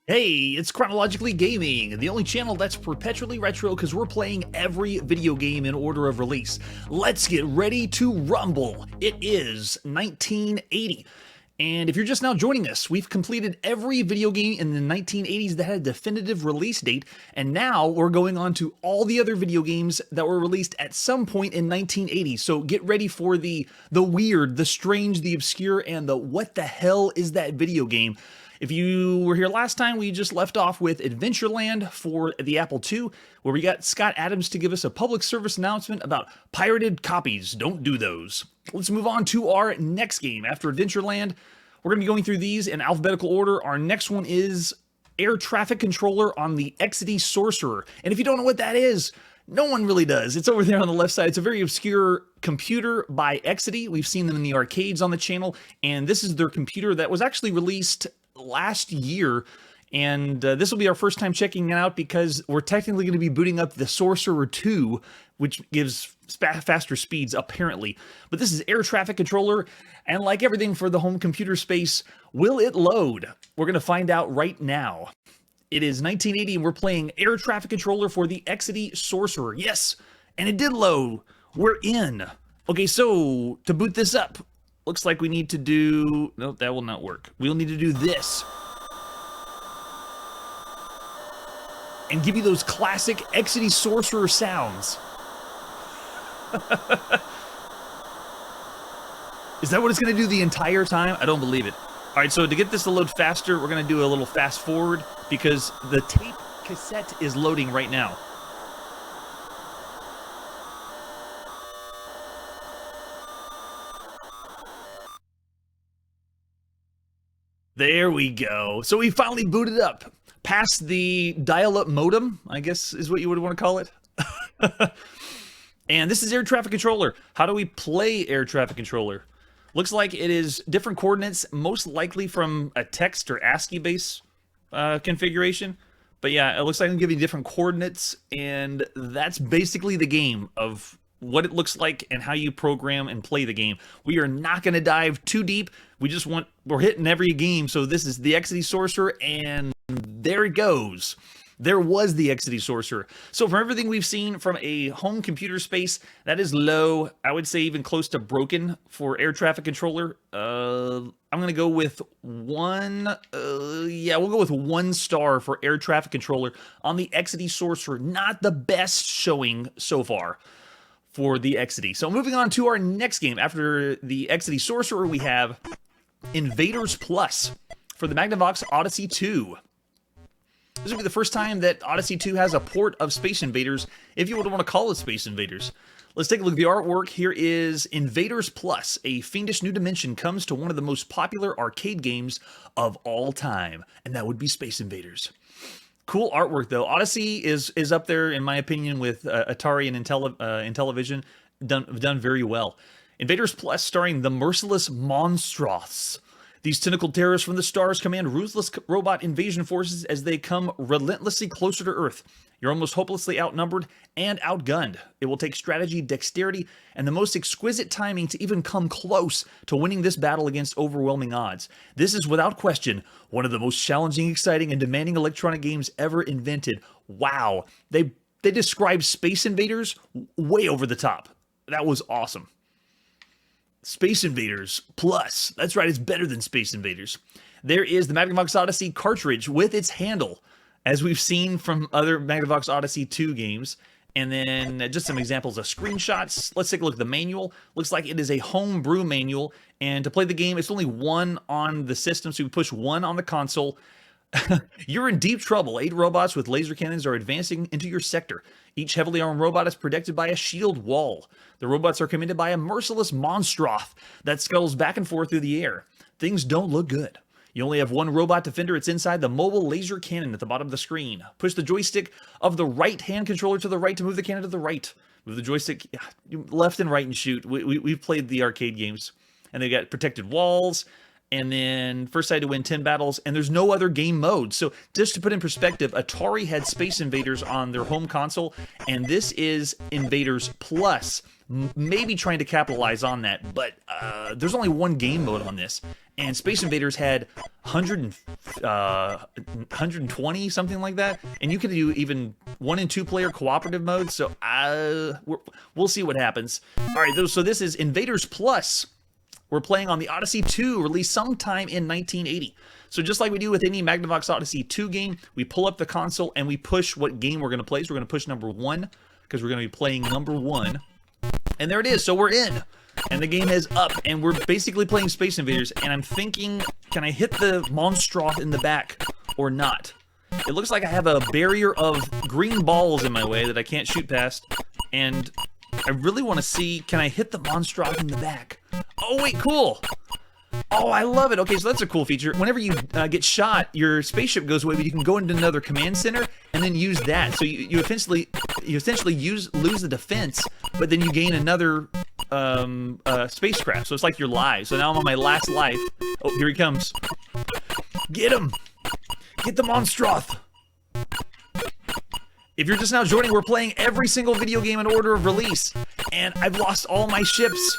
Hey, it's Chronologically Gaming, the only channel that's perpetually retro because we're playing every video game in order of release. Let's get ready to rumble. It is 1980. And if you're just now joining us, we've completed every video game in the 1980s that had a definitive release date, and now we're going on to all the other video games that were released at some point in 1980. So get ready for the weird, the strange, the obscure, and the what the hell is that video game? If you were here last time, we just left off with Adventureland for the Apple II, where we got Scott Adams to give us a public service announcement about pirated copies. Don't do those. Let's move on to our next game. After Adventureland, we're going to be going through these in alphabetical order. Our next one is Air Traffic Controller on the Exidy Sorcerer. And if you don't know what that is, no one really does. It's over there on the left side. It's a very obscure computer by Exidy. We've seen them in the arcades on the channel, and this is their computer that was actually released last year, and this will be our first time checking it out because we're technically going to be booting up the Sorcerer 2, which gives faster speeds apparently. But this is Air Traffic Controller, and like everything for the home computer space, will it load? We're going to find out right now. It is 1980 and we're playing Air Traffic Controller for the Exidy Sorcerer. Yes, and it did load. We're in. Okay, so to boot this up, looks like we need to do... No, that will not work. We'll need to do this. And give you those classic Exidy Sorcerer sounds. Is that what it's going to do the entire time? I don't believe it. All right, so to get this to load faster, we're going to do a little fast forward because the tape cassette is loading right now. There we go. So we finally booted up past the dial-up modem, I guess is what you would want to call it. And this is Air Traffic Controller. How do we play Air Traffic Controller? Looks like it is different coordinates, most likely from a text or ASCII base configuration. But yeah, it looks like I'm giving you different coordinates, and that's basically the game of what it looks like and how you program and play the game. We are not going to dive too deep. We're hitting every game. So this is the Exidy Sorcerer, and there it goes. There was the Exidy Sorcerer. So from everything we've seen from a home computer space, that is low. I would say even close to broken for Air Traffic Controller. I'm going to go with one. Yeah, we'll go with 1 star for Air Traffic Controller on the Exidy Sorcerer. Not the best showing so far for the Exidy. So moving on to our next game. After the Exidy Sorcerer, we have Invaders Plus for the Magnavox Odyssey 2. This will be the first time that Odyssey 2 has a port of Space Invaders, if you would want to call it Space Invaders. Let's take a look at the artwork. Here is Invaders Plus. A fiendish new dimension comes to one of the most popular arcade games of all time, and that would be Space Invaders. Cool artwork, though. Odyssey is up there, in my opinion, with Atari and Intellivision. Done very well. Invaders Plus, starring the merciless Monstroths. These tentacled terrorists from the stars command ruthless robot invasion forces as they come relentlessly closer to Earth. You're almost hopelessly outnumbered and outgunned. It will take strategy, dexterity, and the most exquisite timing to even come close to winning this battle against overwhelming odds. This is without question one of the most challenging, exciting, and demanding electronic games ever invented. Wow. They described Space Invaders way over the top. That was awesome. Space Invaders Plus. That's right, it's better than Space Invaders. There is the Magnavox Odyssey cartridge with its handle, as we've seen from other Magnavox Odyssey 2 games. And then just some examples of screenshots. Let's take a look at the manual. Looks like it is a homebrew manual. And to play the game, it's only 1 on the system, so you push 1 on the console. You're in deep trouble. 8 robots with laser cannons are advancing into your sector. Each heavily armed robot is protected by a shield wall. The robots are commanded by a merciless Monstroth that scuttles back and forth through the air. Things don't look good. You only have 1 robot defender. It's inside the mobile laser cannon at the bottom of the screen. Push the joystick of the right hand controller to the right to move the cannon to the right. Move the joystick left and right and shoot. We've played the arcade games, and they got protected walls. And then first side to win 10 battles, and there's no other game mode. So just to put in perspective, Atari had Space Invaders on their home console, and this is Invaders Plus. Maybe trying to capitalize on that, but there's only 1 game mode on this. and Space Invaders had 120, something like that. And you could do even 1 and 2 player cooperative mode. So we'll see what happens. All right, so this is Invaders Plus. We're playing on the Odyssey 2, released sometime in 1980. So just like we do with any Magnavox Odyssey 2 game, we pull up the console and we push what game we're going to play. So we're going to push number 1 because we're going to be playing number 1. And there it is. So we're in. And the game is up. And we're basically playing Space Invaders. And I'm thinking, can I hit the Monstroth in the back or not? It looks like I have a barrier of green balls in my way that I can't shoot past. And I really want to see, can I hit the Monstroth in the back? Oh, wait, cool. Oh, I love it. Okay, so that's a cool feature. Whenever you get shot, your spaceship goes away, but you can go into another command center and then use that. So you essentially lose the defense, but then you gain another spacecraft. So it's like your life. So now I'm on my last life. Oh, here he comes. Get him. Get the Monstroth. If you're just now joining, we're playing every single video game in order of release. And I've lost all my ships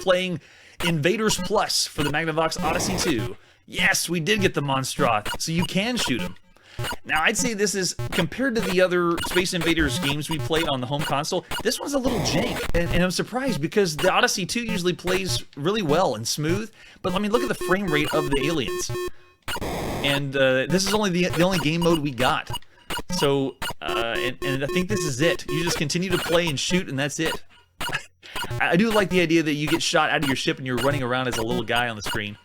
playing Invaders Plus for the Magnavox Odyssey 2. Yes, we did get the Monstroth, so you can shoot him. Now, I'd say this is, compared to the other Space Invaders games we played on the home console, this one's a little jank. And I'm surprised because the Odyssey 2 usually plays really well and smooth. But I mean, look at the frame rate of the aliens. And this is only the only game mode we got. So, and I think this is it. You just continue to play and shoot, and that's it. I do like the idea that you get shot out of your ship and you're running around as a little guy on the screen.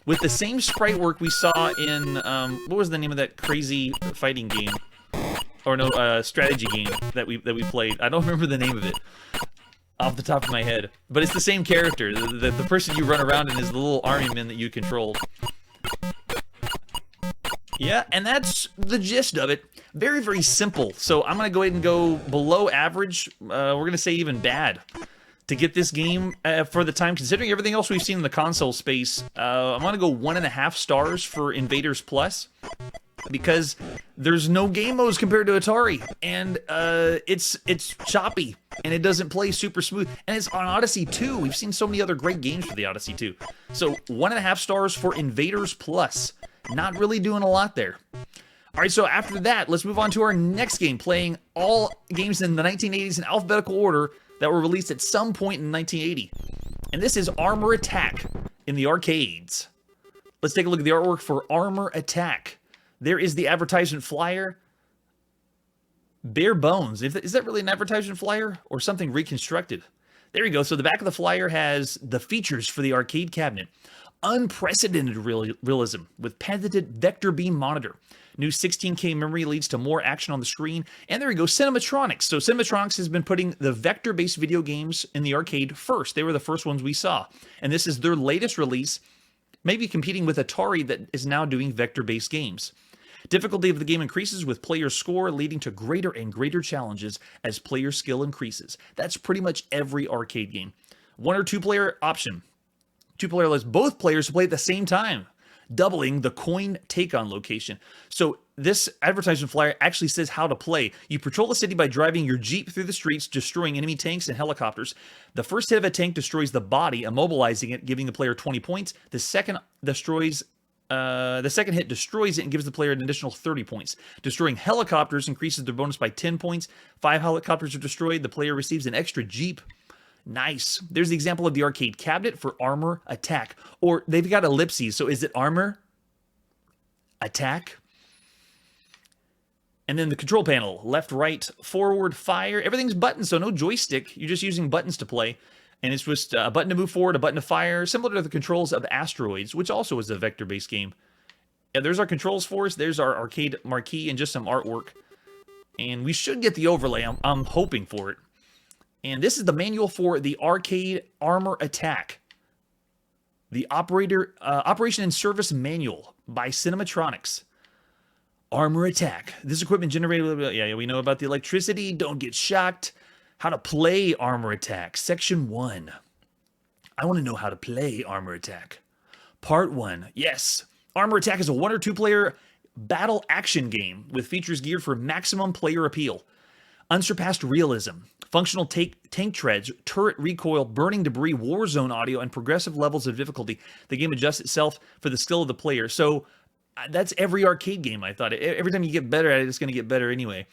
With the same sprite work we saw in, what was the name of that crazy fighting game? Or no, strategy game that we played. I don't remember the name of it off the top of my head. But it's the same character. The person you run around in is the little army man that you controlled. Yeah, and that's the gist of it. Very, very simple. So I'm going to go ahead and go below average. We're going to say even bad to get this game for the time. Considering everything else we've seen in the console space, I'm going to go 1.5 stars for Invaders Plus. Because there's no game modes compared to Atari. And it's choppy. And it doesn't play super smooth. And it's on Odyssey 2. We've seen so many other great games for the Odyssey 2. So 1.5 stars for Invaders Plus. Not really doing a lot there. All right, so after that, let's move on to our next game, playing all games in the 1980s in alphabetical order that were released at some point in 1980. And this is Armor Attack in the arcades. Let's take a look at the artwork for Armor Attack. There is the advertisement flyer. Bare bones. Is that really an advertisement flyer or something reconstructed? There you go. So the back of the flyer has the features for the arcade cabinet. Unprecedented realism with patented vector beam monitor. New 16K memory leads to more action on the screen. And there you go, Cinematronics. So Cinematronics has been putting the vector-based video games in the arcade first. They were the first ones we saw. And this is their latest release, maybe competing with Atari that is now doing vector-based games. Difficulty of the game increases with player score, leading to greater and greater challenges as player skill increases. That's pretty much every arcade game. 1 or 2 player option. 2 player lets both players play at the same time, doubling the coin take-on location. So this advertisement flyer actually says how to play. You patrol the city by driving your Jeep through the streets, destroying enemy tanks and helicopters. The first hit of a tank destroys the body, immobilizing it, giving the player 20 points. The second hit destroys it and gives the player an additional 30 points. Destroying helicopters increases their bonus by 10 points. 5 helicopters are destroyed. The player receives an extra Jeep. Nice. There's the example of the arcade cabinet for Armor Attack. Or they've got ellipses, so is it Armor Attack? And then the control panel, left, right, forward, fire. Everything's buttons, so no joystick. You're just using buttons to play. And it's just a button to move forward, a button to fire, similar to the controls of Asteroids, which also is a vector-based game. Yeah, there's our controls for us. There's our arcade marquee and just some artwork. And we should get the overlay. I'm hoping for it. And this is the manual for the Arcade Armor Attack. The Operation and Service Manual by Cinematronics. Armor Attack. This equipment generated... Yeah, we know about the electricity. Don't get shocked. How to play Armor Attack. Section 1. I want to know how to play Armor Attack. Part 1. Yes. Armor Attack is a 1 or 2 player battle action game with features geared for maximum player appeal. Unsurpassed realism, functional tank treads, turret recoil, burning debris, war zone audio, and progressive levels of difficulty. The game adjusts itself for the skill of the player. So that's every arcade game, I thought. Every time you get better at it, it's going to get better anyway.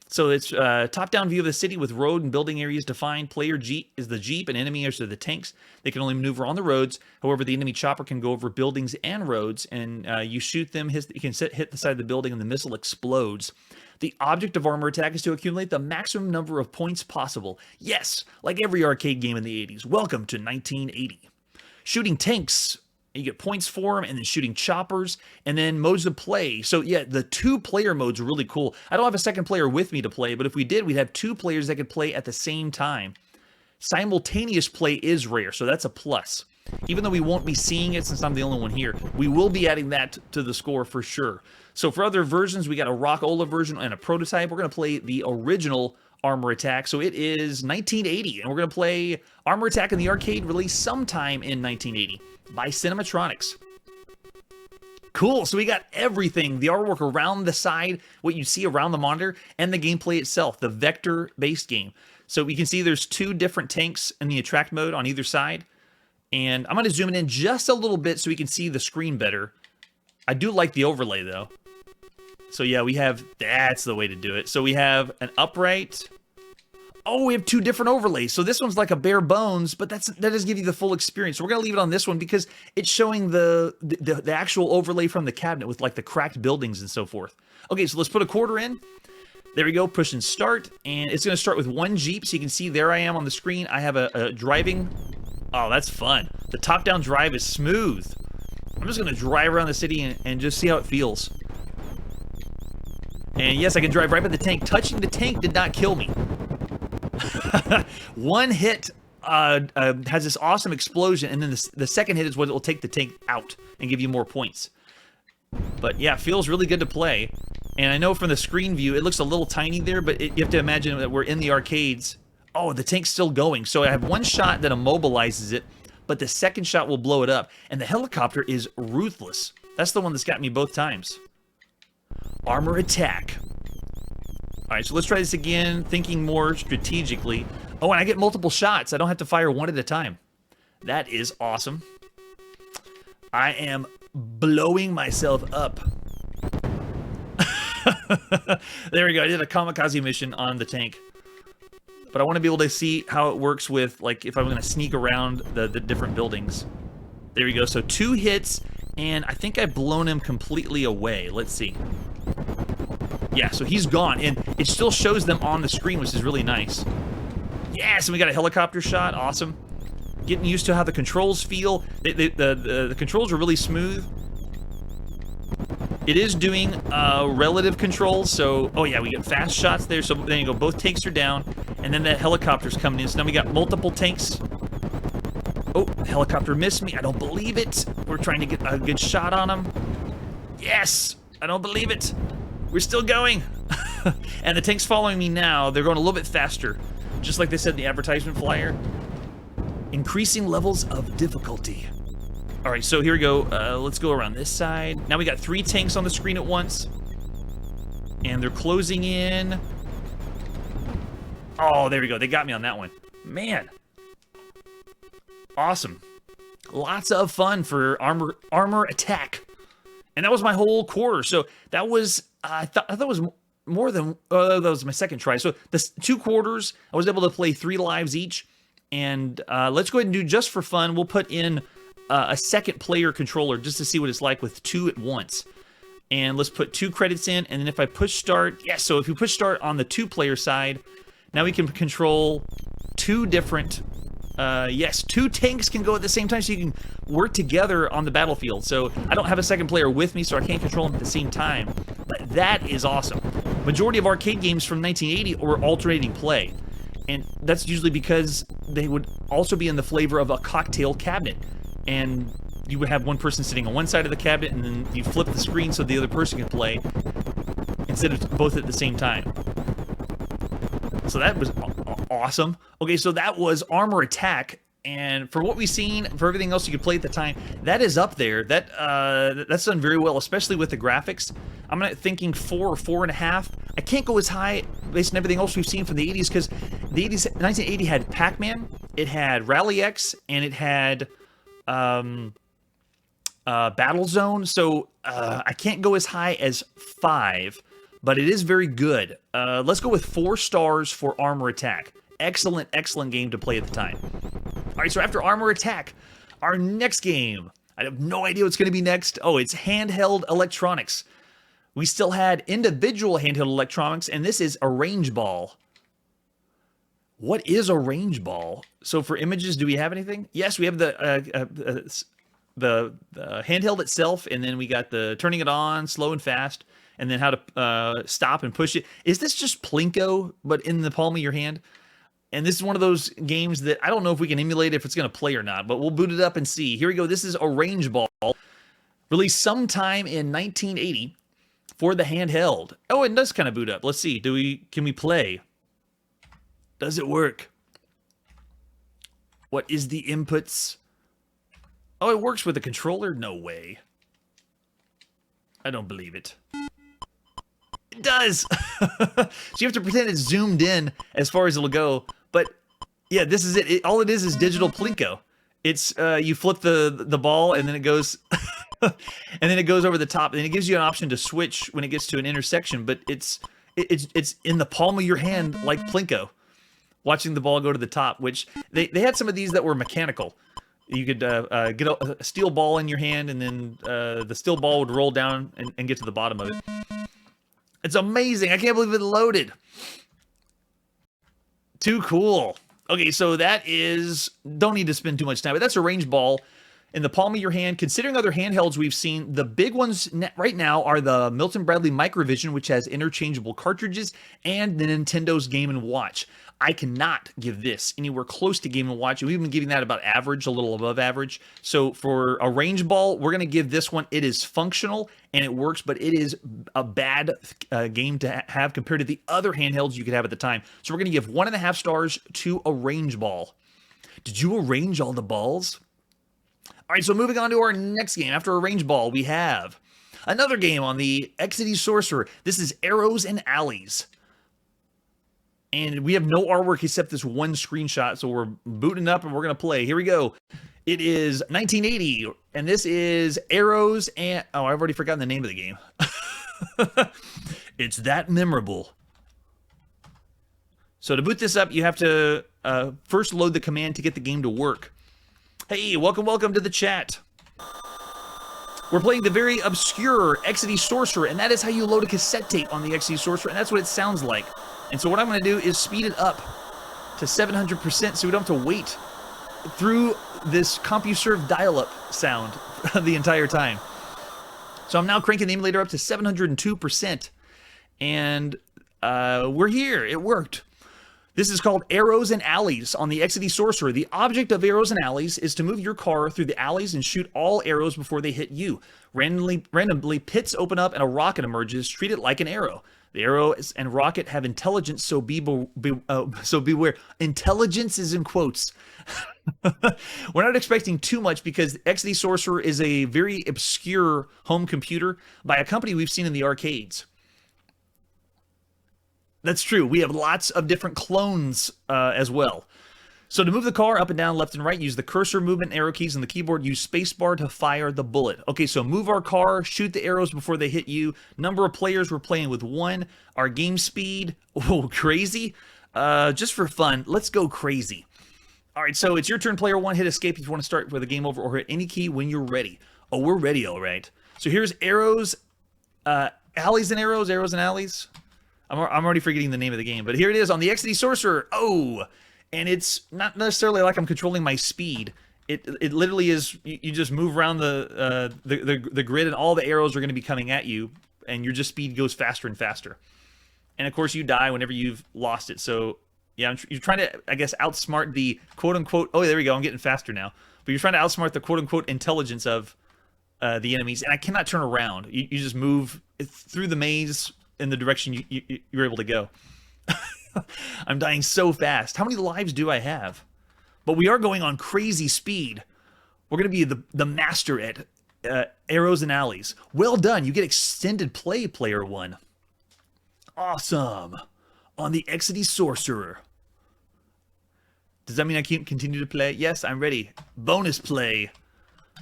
So it's top-down view of the city with road and building areas defined. Player Jeep is the Jeep and enemies are the tanks. They can only maneuver on the roads. However, the enemy chopper can go over buildings and roads, and you shoot them. You can hit the side of the building, and the missile explodes. The object of armor attack is to accumulate the maximum number of points possible. Yes, like every arcade game in the 80s. Welcome to 1980. Shooting tanks. You get points for them, and then shooting choppers, and then modes of play. So yeah, the 2-player modes are really cool. I don't have a second player with me to play, but if we did, we'd have 2 players that could play at the same time. Simultaneous play is rare, so that's a plus. Even though we won't be seeing it since I'm the only one here, we will be adding that to the score for sure. So for other versions, we got a Rock-Ola version and a prototype. We're going to play the original Armor Attack. So it is 1980, and we're going to play Armor Attack in the arcade, released sometime in 1980 by Cinematronics. Cool, so we got everything, the artwork around the side, what you see around the monitor, and the gameplay itself, the vector-based game. So we can see there's 2 different tanks in the attract mode on either side, and I'm going to zoom it in just a little bit so we can see the screen better. I do like the overlay, though. So yeah, we have, that's the way to do it. So we have an upright. Oh, we have 2 different overlays. So this one's like a bare bones, but that does give you the full experience. So we're going to leave it on this one because it's showing the actual overlay from the cabinet with like the cracked buildings and so forth. Okay, so let's put a quarter in. There we go, push and start. And it's going to start with 1 Jeep. So you can see there I am on the screen. I have a driving. Oh, that's fun. The top-down drive is smooth. I'm just going to drive around the city and just see how it feels. And yes, I can drive right by the tank. Touching the tank did not kill me. One hit has this awesome explosion, and then the second hit is what will take the tank out and give you more points. But yeah, it feels really good to play. And I know from the screen view, it looks a little tiny there, but you have to imagine that we're in the arcades. Oh, the tank's still going. So I have 1 shot that immobilizes it, but the second shot will blow it up. And the helicopter is ruthless. That's the one that's got me both times. Armor Attack. All right, so let's try this again, thinking more strategically. Oh, and I get multiple shots. I don't have to fire one at a time. That is awesome. I am blowing myself up. There we go. I did a kamikaze mission on the tank. But I want to be able to see how it works with, like, if I'm going to sneak around the different buildings. There we go. So 2 hits, and I think I've blown him completely away. Let's see. Yeah, so he's gone, and it still shows them on the screen, which is really nice. Yes, and we got a helicopter shot. Awesome. Getting used to how the controls feel. The controls are really smooth. It is doing relative controls, so... Oh, yeah, we get fast shots there, so there you go. Both tanks are down, and then that helicopter's coming in. So now we got multiple tanks. Oh, the helicopter missed me. I don't believe it. We're trying to get a good shot on him. Yes! I don't believe it. We're still going. And the tank's following me now. They're going a little bit faster. Just like they said in the advertisement flyer. Increasing levels of difficulty. All right, so here we go. Let's go around this side. Now we got 3 tanks on the screen at once. And they're closing in. Oh, there we go. They got me on that one. Man. Awesome. Lots of fun for Armor Attack. And that was my whole quarter. So that was, I thought it was more than, that was my second try. So the 2 quarters, I was able to play 3 lives each. And let's go ahead and do, just for fun, we'll put in a second player controller just to see what it's like with 2 at once. And let's put 2 credits in. And then if I push start, yeah, so if you push start on the 2-player side, now we can control 2 different, yes, 2 tanks can go at the same time, so you can work together on the battlefield. So I don't have a second player with me, so I can't control them at the same time. But that is awesome. Majority of arcade games from 1980 were alternating play. And that's usually because they would also be in the flavor of a cocktail cabinet. And you would have one person sitting on one side of the cabinet, and then you flip the screen so the other person can play, instead of both at the same time. So that was awesome. Okay, so that was Armor Attack, and for what we've seen, for everything else you could play at the time, that is up there. That's done very well, especially with the graphics. I'm not thinking 4 or 4.5. I can't go as high based on everything else we've seen from the 80s, because the 80s, 1980 had Pac-Man, it had Rally X, and it had Battle Zone. So I can't go as high as 5, but it is very good. Let's go with 4 stars for Armor Attack. Excellent, excellent game to play at the time. All right, so after Armor Attack, our next game, I have no idea what's going to be next. Oh, it's handheld electronics. We still had individual handheld electronics, and this is a range ball. What is a range ball? So for images, do we have anything? Yes, we have the handheld itself, and then we got the turning it on, slow and fast, and then how to stop and push it. Is this just Plinko, but in the palm of your hand? And this is one of those games that I don't know if we can emulate if it's going to play or not, but we'll boot it up and see. Here we go. This is a range ball, released sometime in 1980 for the handheld. Oh, it does kind of boot up. Let's see. Can we play? Does it work? What is the inputs? Oh, it works with a controller? No way. I don't believe it. It does! So you have to pretend it's zoomed in as far as it'll go. But yeah, this is it. All it is digital Plinko. It's you flip the ball, and then it goes and then it goes over the top, and it gives you an option to switch when it gets to an intersection, but it's in the palm of your hand like Plinko. Watching the ball go to the top, which they had some of these that were mechanical. You could get a steel ball in your hand, and then the steel ball would roll down and get to the bottom of it. It's amazing. I can't believe it loaded. Too cool. Okay, so that is... Don't need to spend too much time, but that's a range ball in the palm of your hand. Considering other handhelds we've seen, the big ones right now are the Milton Bradley Microvision, which has interchangeable cartridges, and the Nintendo's Game & Watch. I cannot give this anywhere close to Game & Watch. We've been giving that about average, a little above average. So for a range ball, we're going to give this one, it is functional and it works, but it is a bad game to have compared to the other handhelds you could have at the time. So we're going to give 1.5 stars to a range ball. Did you arrange all the balls? All right, so moving on to our next game. After a range ball, we have another game on the Exidy Sorcerer. This is Arrows and Alleys. And we have no artwork except this one screenshot, so we're booting up and we're going to play. Here we go. It is 1980, and this is Arrows and... Oh, I've already forgotten the name of the game. It's that memorable. So to boot this up, you have to first load the command to get the game to work. Hey, welcome to the chat. We're playing the very obscure Exidy Sorcerer, and that is how you load a cassette tape on the Exidy Sorcerer, and that's what it sounds like. And so what I'm going to do is speed it up to 700% so we don't have to wait through this CompuServe dial-up sound the entire time. So I'm now cranking the emulator up to 702%, and we're here. It worked. This is called Arrows and Alleys on the Exidy Sorcerer. The object of Arrows and Alleys is to move your car through the alleys and shoot all arrows before they hit you. Randomly, pits open up and a rocket emerges. Treat it like an arrow. The arrow and rocket have intelligence, so beware. Intelligence is in quotes. We're not expecting too much because Exidy Sorcerer is a very obscure home computer by a company we've seen in the arcades. That's true. We have lots of different clones as well. So to move the car up and down, left and right, use the cursor movement arrow keys on the keyboard. Use spacebar to fire the bullet. Okay, so move our car, shoot the arrows before they hit you. Number of players, we're playing with 1. Our game speed, oh, crazy. Just for fun, let's go crazy. All right, so it's your turn, player 1. Hit escape if you want to start with the game over, or hit any key when you're ready. Oh, we're ready, all right. So here's arrows, alleys and arrows, arrows and alleys. I'm already forgetting the name of the game, but here it is on the Exidy Sorcerer. Oh, and it's not necessarily like I'm controlling my speed. It literally is. You just move around the grid, and all the arrows are going to be coming at you, and your just speed goes faster and faster. And of course, you die whenever you've lost it. So yeah, you're trying to, I guess, outsmart the quote unquote. Oh, there we go. I'm getting faster now. But you're trying to outsmart the quote unquote intelligence of the enemies, and I cannot turn around. You just move through the maze in the direction you're able to go. I'm dying so fast. How many lives do I have? But we are going on crazy speed. We're going to be the master at Arrows and Alleys. Well done. You get extended play, player 1. Awesome. On the Exidy Sorcerer. Does that mean I can continue to play? Yes, I'm ready. Bonus play.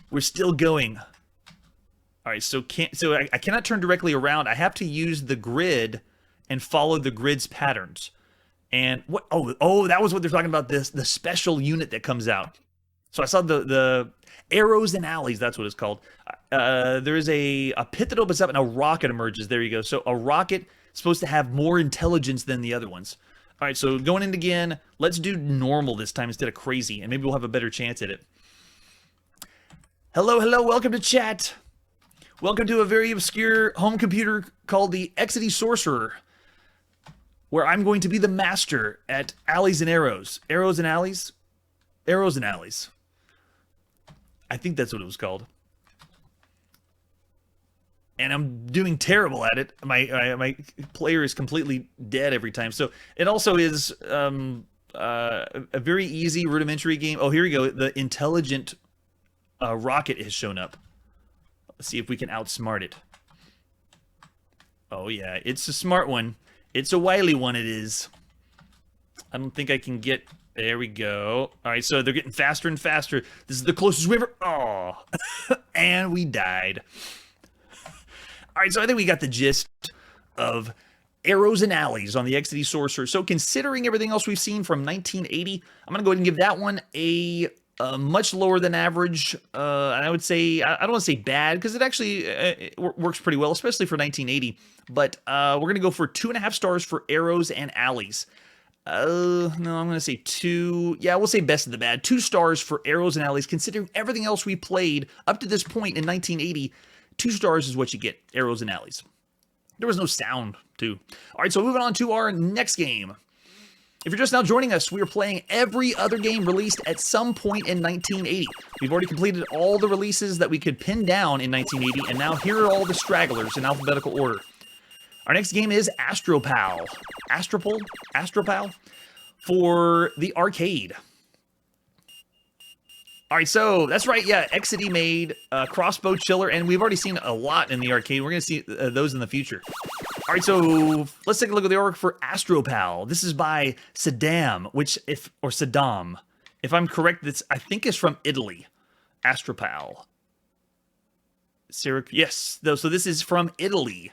We're still going. All right, so I cannot turn directly around. I have to use the grid and follow the grid's patterns. And what? Oh, that was what they're talking about. The special unit that comes out. So I saw the Arrows and Alleys. That's what it's called. There is a pit that opens up and a rocket emerges. There you go. So a rocket is supposed to have more intelligence than the other ones. All right, so going in again. Let's do normal this time instead of crazy, and maybe we'll have a better chance at it. Hello, welcome to chat. Welcome to a very obscure home computer called the Exidy Sorcerer, where I'm going to be the master at Alleys and Arrows. Arrows and Alleys? Arrows and Alleys. I think that's what it was called. And I'm doing terrible at it. My player is completely dead every time. So it also is a very easy rudimentary game. Oh, here we go. The intelligent rocket has shown up. Let's see if we can outsmart it. Oh yeah, it's a smart one. It's a wily one, it is. I don't think I can get... There we go. All right, so they're getting faster and faster. This is the closest we ever... Oh, and we died. All right, so I think we got the gist of Arrows and Alleys on the Exidy Sorcerer. So considering everything else we've seen from 1980, I'm going to go ahead and give that one a much lower than average. I would say, I don't want to say bad, because it actually works pretty well, especially for 1980. But we're going to go for 2.5 stars for Arrows and Alleys. No, I'm going to say 2. Yeah, we'll say best of the bad. 2 stars for Arrows and Alleys, considering everything else we played up to this point in 1980. 2 stars is what you get, Arrows and Alleys. There was no sound, too. All right, so moving on to our next game. If you're just now joining us, we are playing every other game released at some point in 1980. We've already completed all the releases that we could pin down in 1980, and now here are all the stragglers in alphabetical order. Our next game is Astropal. Astropal? For the arcade. All right, so that's right, yeah, Exidy made Crossbow Chiller, and we've already seen a lot in the arcade. We're going to see those in the future. All right, so let's take a look at the artwork for Astropal. This is by Saddam, Saddam. If I'm correct, I think is from Italy. Astropal. Yes, so this is from Italy.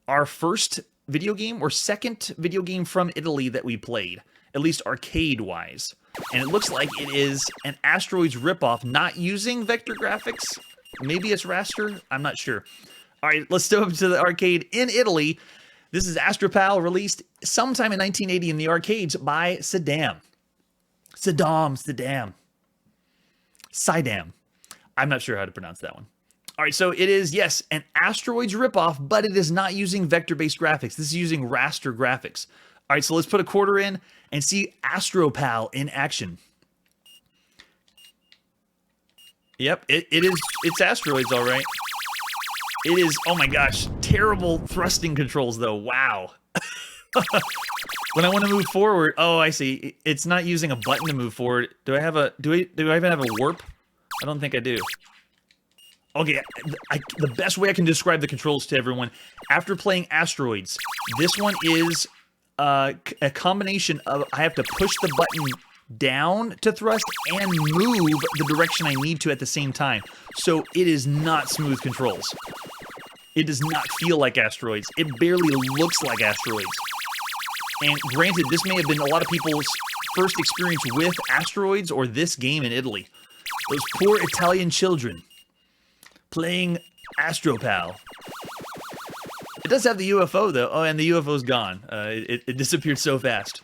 Our first video game or second video game from Italy that we played, at least arcade-wise. And it looks like it is an Asteroids ripoff, not using vector graphics. Maybe it's raster. I'm not sure. All right, let's step up to the arcade in Italy. This is Astropal, released sometime in 1980 in the arcades by Saddam. Saddam. I'm not sure how to pronounce that one. All right, so it is, yes, an Asteroids ripoff, but it is not using vector-based graphics. This is using raster graphics. All right, so let's put a quarter in and see Astropal in action. Yep, it's Asteroids, all right. It is, oh my gosh, terrible thrusting controls, though. Wow. When I want to move forward, oh, I see. It's not using a button to move forward. Do I even have a warp? I don't think I do. Okay, the best way I can describe the controls to everyone, after playing Asteroids, this one is a combination of I have to push the button down to thrust and move the direction I need to at the same time. So it is not smooth controls. It does not feel like Asteroids. It barely looks like Asteroids. And granted, this may have been a lot of people's first experience with Asteroids or this game in Italy. Those poor Italian children playing Astropal. It does have the UFO, though. Oh, and the UFO's gone. It disappeared so fast.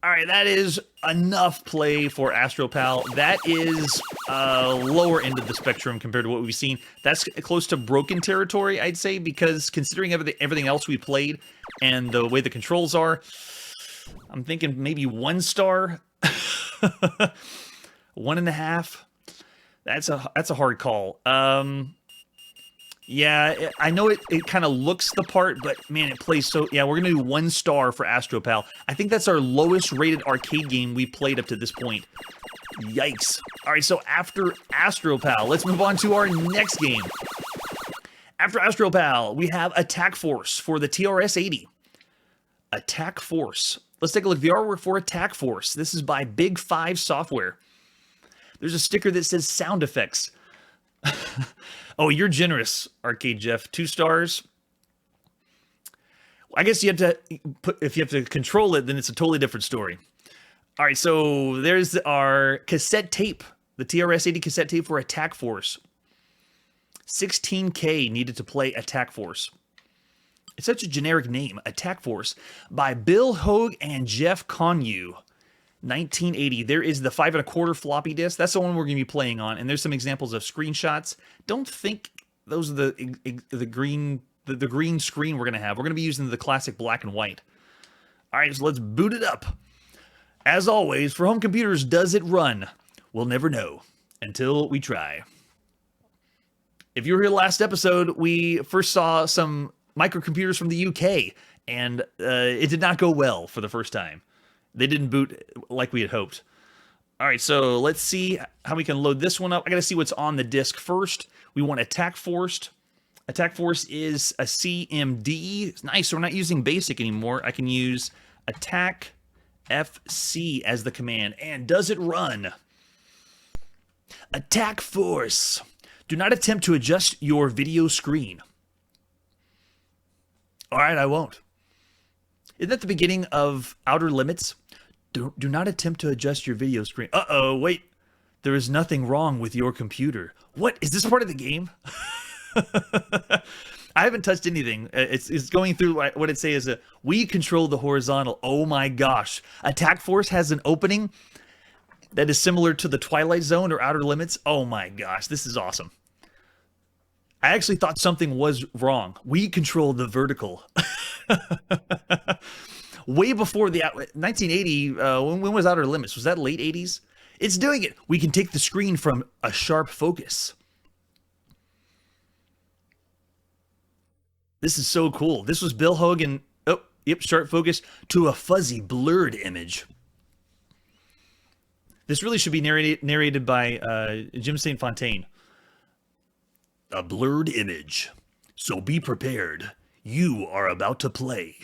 All right, that is enough play for Astropal. That is lower end of the spectrum compared to what we've seen. That's close to broken territory, I'd say, because considering everything else we played and the way the controls are, I'm thinking maybe 1 star, 1.5. That's a hard call. Yeah, I know it kind of looks the part, but man, it plays so... Yeah, we're going to do 1 star for Astropal. I think that's our lowest rated arcade game we played up to this point. Yikes. All right, so after Astropal, let's move on to our next game. After Astropal, we have Attack Force for the TRS-80. Attack Force. Let's take a look at the artwork for Attack Force. This is by Big 5 Software. There's a sticker that says sound effects. Oh, you're generous, Arcade Jeff. 2 stars. I guess you have to put, if you have to control it, then it's a totally different story. All right, so there's our cassette tape, the TRS-80 cassette tape for Attack Force. 16K needed to play Attack Force. It's such a generic name, Attack Force, by Bill Hogue and Jeff Connew. 1980. There is the 5 1/4 floppy disk. That's the one we're going to be playing on, and there's some examples of screenshots. Don't think those are the green screen we're going to have. We're going to be using the classic black and white. All right, so let's boot it up. As always, for home computers, does it run? We'll never know until we try. If you were here last episode, we first saw some microcomputers from the UK, and it did not go well for the first time. They didn't boot like we had hoped. All right, so let's see how we can load this one up. I got to see what's on the disk first. We want Attack Force. Attack Force is a CMD. It's nice, so we're not using BASIC anymore. I can use Attack FC as the command. And does it run? Attack Force. Do not attempt to adjust your video screen. All right, I won't. Isn't that the beginning of Outer Limits? Do not attempt to adjust your video screen. Uh-oh, wait. There is nothing wrong with your computer. What? Is this part of the game? I haven't touched anything. It's going through what it say is we control the horizontal. Oh my gosh. Attack Force has an opening that is similar to the Twilight Zone or Outer Limits. Oh my gosh, this is awesome. I actually thought something was wrong. We control the vertical. Way before the 1980, when was Outer Limits? Was that late 80s? It's doing it. We can take the screen from a sharp focus. This is so cool. This was Bill Hogan. Oh, yep, sharp focus to a fuzzy, blurred image. This really should be narrated by Jim St. Fontaine. A blurred image. So be prepared. You are about to play.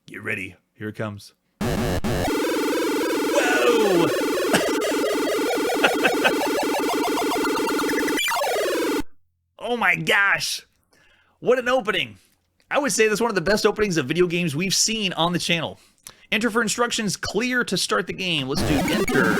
Get ready. Here it comes. Whoa! Oh my gosh. What an opening. I would say that's one of the best openings of video games we've seen on the channel. Enter for instructions. Clear to start the game. Let's do enter.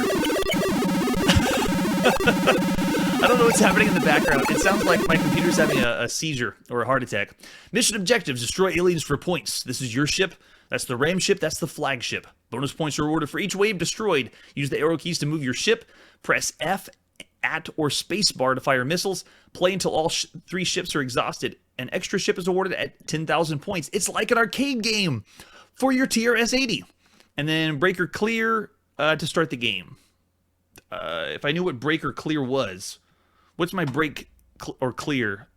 I don't know what's happening in the background. It sounds like my computer's having a seizure or a heart attack. Mission objectives. Destroy aliens for points. This is your ship. That's the ram ship. That's the flagship. Bonus points are awarded for each wave destroyed. Use the arrow keys to move your ship. Press F, at, or spacebar to fire missiles. Play until all 3 ships are exhausted. An extra ship is awarded at 10,000 points. It's like an arcade game for your TRS-80. And then break or clear to start the game. If I knew what break or clear was. What's my break or clear?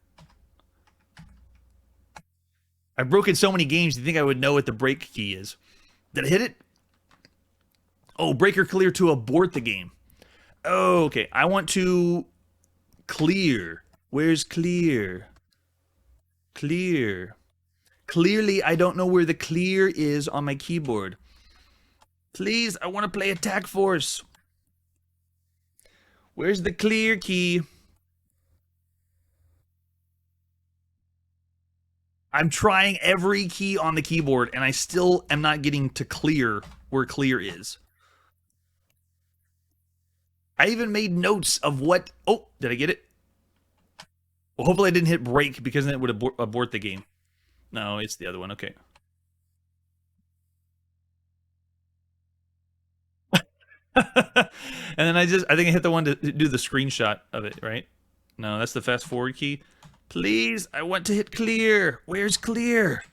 I've broken so many games, you think I would know what the break key is. Did I hit it? Oh, break or clear to abort the game. Oh, okay. I want to clear. Where's clear? Clear. Clearly, I don't know where the clear is on my keyboard. Please, I want to play Attack Force. Where's the clear key? I'm trying every key on the keyboard, and I still am not getting to clear where clear is. I even made notes of what... Oh, did I get it? Well, hopefully I didn't hit break, because then it would abort the game. No, it's the other one. Okay. And then I think I hit the one to do the screenshot of it, right? No, that's the fast forward key. Please, I want to hit clear. Where's clear?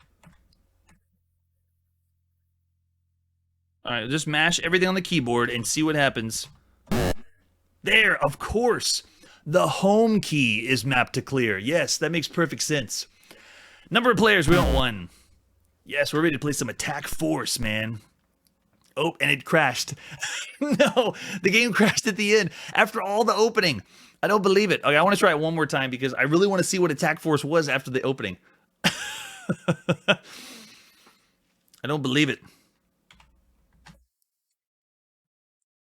All right, just mash everything on the keyboard and see what happens. There, of course. The home key is mapped to clear. Yes, that makes perfect sense. Number of players, we want 1. Yes, we're ready to play some Attack Force, man. Oh, and it crashed. No, the game crashed at the end after all the opening. I don't believe it. Okay, I want to try it one more time because I really want to see what Attack Force was after the opening. I don't believe it.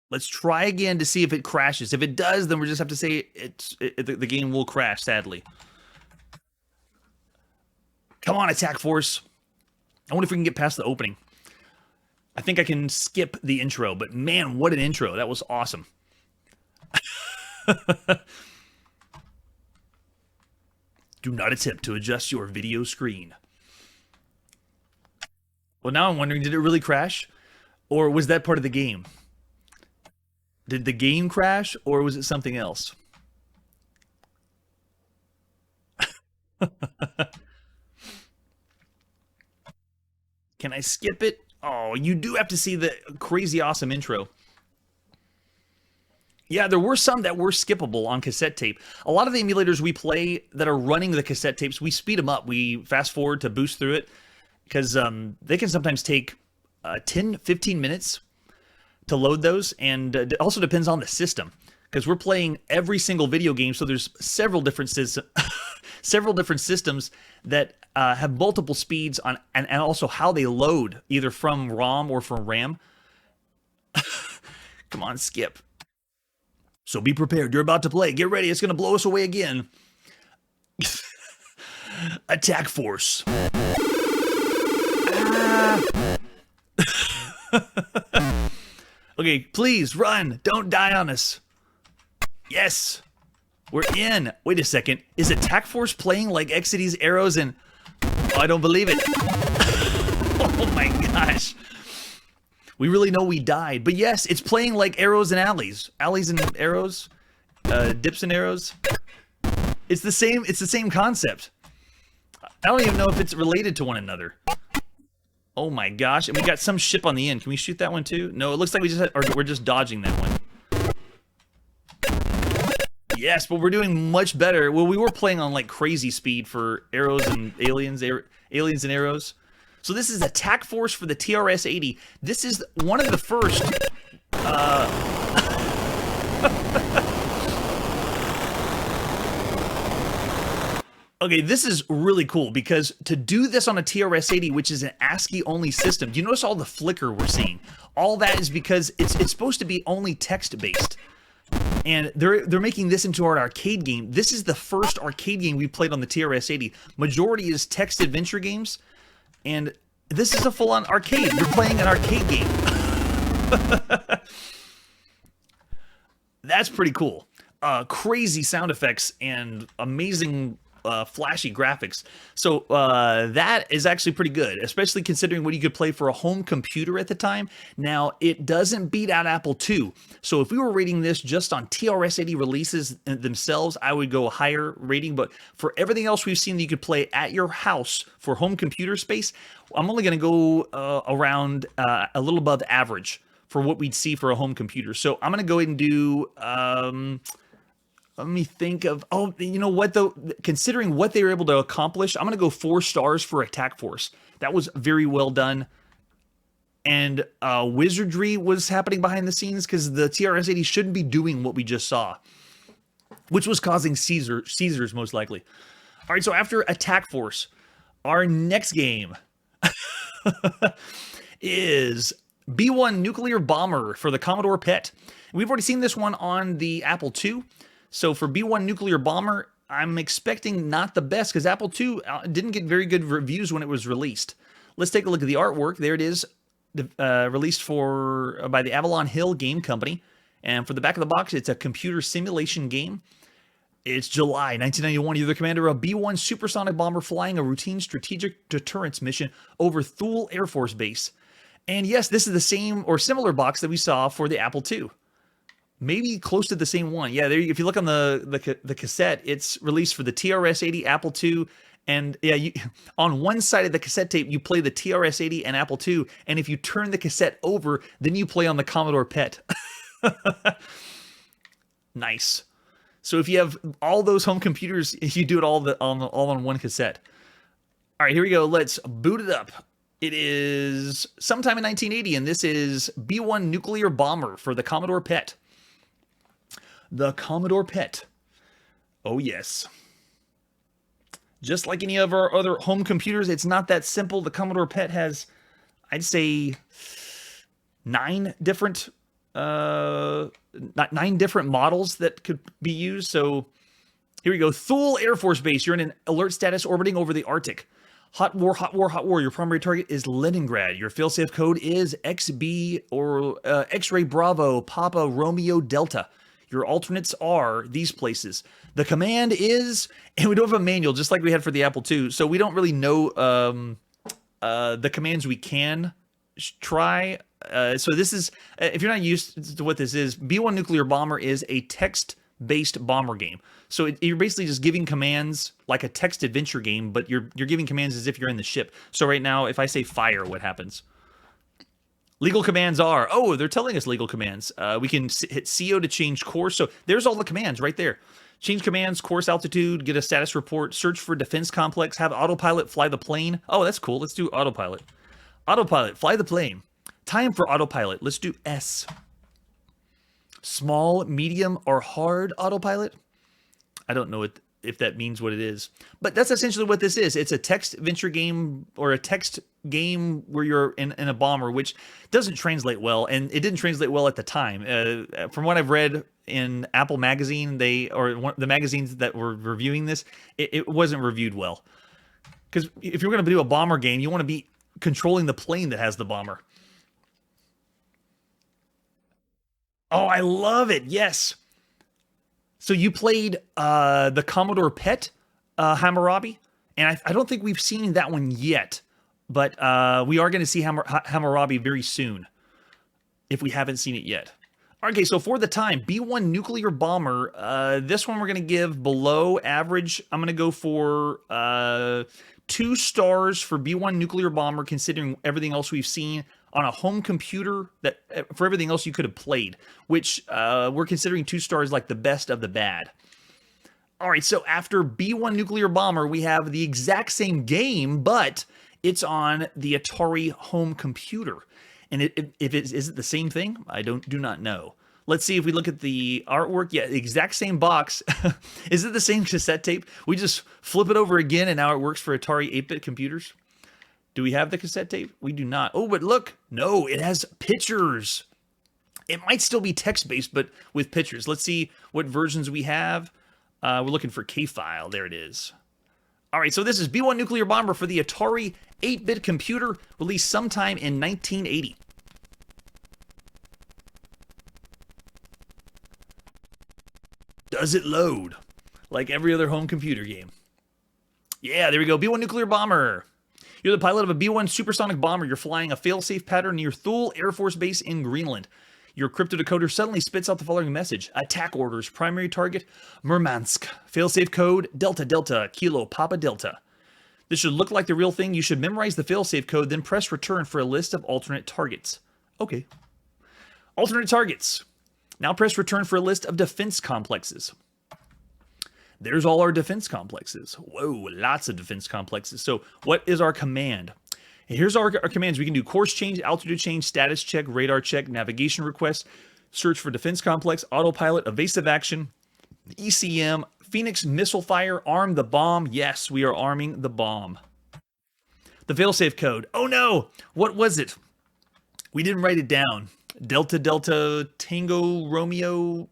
Let's try again to see if it crashes. If it does, then we just have to say the game will crash, sadly. Come on, Attack Force. I wonder if we can get past the opening. I think I can skip the intro, but man, what an intro. That was awesome. Do not attempt to adjust your video screen. Well, now I'm wondering, did it really crash? Or was that part of the game? Did the game crash, or was it something else? Can I skip it? Oh, you do have to see the crazy awesome intro. Yeah, there were some that were skippable on cassette tape. A lot of the emulators we play that are running the cassette tapes, we speed them up. We fast forward to boost through it because they can sometimes take 10, 15 minutes to load those, and it also depends on the system because we're playing every single video game, so there's several different systems that have multiple speeds on, and also how they load, either from ROM or from RAM. Come on, skip. So be prepared. You're about to play. Get ready. It's going to blow us away again. Attack Force. Okay, please run. Don't die on us. Yes. We're in. Wait a second. Is Attack Force playing like Exidy's arrows and... Oh, I don't believe it. Oh my gosh. We really know we died. But yes, it's playing like arrows and alleys. Alleys and arrows. Dips and arrows. It's the same concept. I don't even know if it's related to one another. Oh my gosh. And we got some ship on the end. Can we shoot that one too? No, it looks like we're just dodging that one. Yes, but we're doing much better. Well, we were playing on like crazy speed for arrows and aliens and arrows. So this is Attack Force for the TRS-80. This is one of the first... Okay, this is really cool because to do this on a TRS-80, which is an ASCII-only system, do you notice all the flicker we're seeing? All that is because it's supposed to be only text-based. And they're making this into an arcade game. This is the first arcade game we played on the TRS-80. Majority is text adventure games. And this is a full-on arcade. You're playing an arcade game. That's pretty cool. Crazy sound effects and amazing flashy graphics. So that is actually pretty good, especially considering what you could play for a home computer at the time. Now, it doesn't beat out Apple II. So if we were rating this just on TRS-80 releases themselves, I would go a higher rating. But for everything else we've seen that you could play at your house for home computer space, I'm only going to go around a little above average for what we'd see for a home computer. So I'm going to go ahead and do... let me think of... Oh, you know what, though? Considering what they were able to accomplish, I'm going to go 4 stars for Attack Force. That was very well done. And wizardry was happening behind the scenes because the TRS-80 shouldn't be doing what we just saw, which was causing seizures most likely. All right, so after Attack Force, our next game is B-1 Nuclear Bomber for the Commodore PET. We've already seen this one on the Apple II. So for B-1 Nuclear Bomber, I'm expecting not the best because Apple II didn't get very good reviews when it was released. Let's take a look at the artwork. There it is, released by the Avalon Hill Game Company. And for the back of the box, it's a computer simulation game. It's July 1991. You're the commander of a B-1 supersonic bomber flying a routine strategic deterrence mission over Thule Air Force Base. And yes, this is the same or similar box that we saw for the Apple II. Maybe close to the same one. Yeah, there. If you look on the cassette, it's released for the TRS-80, Apple II, and yeah, on one side of the cassette tape, you play the TRS-80 and Apple II, and if you turn the cassette over, then you play on the Commodore PET. Nice. So if you have all those home computers, you do it all on one cassette. All right, here we go. Let's boot it up. It is sometime in 1980, and this is B-1 nuclear bomber for the Commodore PET. The Commodore PET. Oh, yes. Just like any of our other home computers, it's not that simple. The Commodore PET has, I'd say, 9 different models that could be used. So here we go. Thule Air Force Base. You're in an alert status orbiting over the Arctic. Hot war, hot war, hot war. Your primary target is Leningrad. Your failsafe code is XB or X-Ray Bravo, Papa Romeo Delta. Your alternates are these places. The command is, and we don't have a manual, just like we had for the Apple II, so we don't really know the commands we can try. So this is, if you're not used to what this is, B-1 Nuclear Bomber is a text-based bomber game. So you're basically just giving commands like a text adventure game, but you're giving commands as if you're in the ship. So right now, if I say fire, what happens? Legal commands are, oh, they're telling us legal commands. We can hit CO to change course. So there's all the commands right there. Change commands, course altitude, get a status report, search for defense complex, have autopilot fly the plane. Oh, that's cool. Let's do autopilot. Autopilot, fly the plane. Time for autopilot. Let's do S. Small, medium, or hard autopilot. I don't know if that means what it is. But that's essentially what this is. It's a text adventure game or a text game where you're in a bomber, which doesn't translate well. And it didn't translate well at the time. From what I've read in Apple Magazine, the magazines that were reviewing this, it wasn't reviewed well. Because if you're going to do a bomber game, you want to be controlling the plane that has the bomber. Oh, I love it. Yes. So you played the Commodore PET, Hammurabi, and I don't think we've seen that one yet, but we are going to see Hammurabi very soon, if we haven't seen it yet. Okay, so for the time, B-1 Nuclear Bomber, this one we're going to give below average. I'm going to go for 2 stars for B-1 Nuclear Bomber, considering everything else we've seen on a home computer, that for everything else you could have played, which we're considering 2 stars like the best of the bad. All right, so after B-1 Nuclear Bomber, we have the exact same game, but it's on the Atari home computer. And is it the same thing? I do not know. Let's see if we look at the artwork. Yeah, the exact same box. Is it the same cassette tape? We just flip it over again, and now it works for Atari 8-bit computers. Do we have the cassette tape? We do not. Oh, but look. No, it has pictures. It might still be text-based, but with pictures. Let's see what versions we have. We're looking for K-File. There it is. All right, so this is B-1 Nuclear Bomber for the Atari 8-bit computer, released sometime in 1980. Does it load? Like every other home computer game. Yeah, there we go. B-1 Nuclear Bomber. You're the pilot of a B-1 supersonic bomber. You're flying a failsafe pattern near Thule Air Force Base in Greenland. Your cryptodecoder suddenly spits out the following message. Attack orders. Primary target, Murmansk. Failsafe code, Delta Delta, Kilo Papa Delta. This should look like the real thing. You should memorize the failsafe code, then press return for a list of alternate targets. Okay. Alternate targets. Now press return for a list of defense complexes. There's all our defense complexes. Whoa, lots of defense complexes. So what is our command? Here's our commands. We can do course change, altitude change, status check, radar check, navigation request, search for defense complex, autopilot, evasive action, ECM, Phoenix missile fire, arm the bomb. Yes, we are arming the bomb. The failsafe code. Oh no, what was it? We didn't write it down. Delta Delta Tango Romeo.